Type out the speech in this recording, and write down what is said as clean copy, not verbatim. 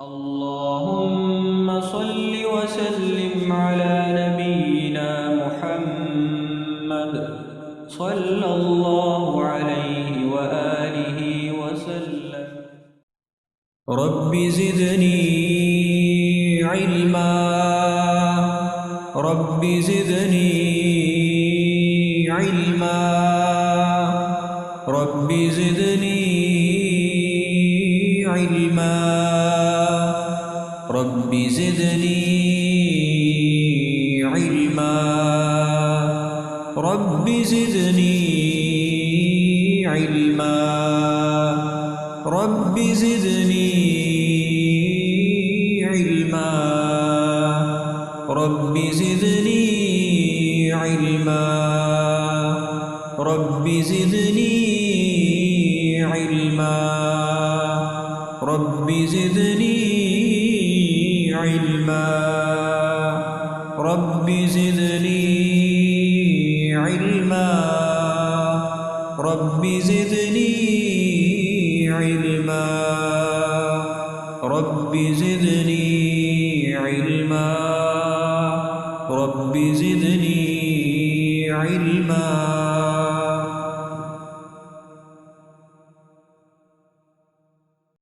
اللهم صل وسلم على نبينا محمد صلى الله عليه وآله وسلم. رب زدني علما، رب زدني علما، رب زدني علما، رب زدني علما، رب زدني علما، رب زدني علما، رب زدني علما، رب زدني علما، رب زدني علما، رب زدني علما، رب زدني علما، رب زدني علما، رب زدني علما.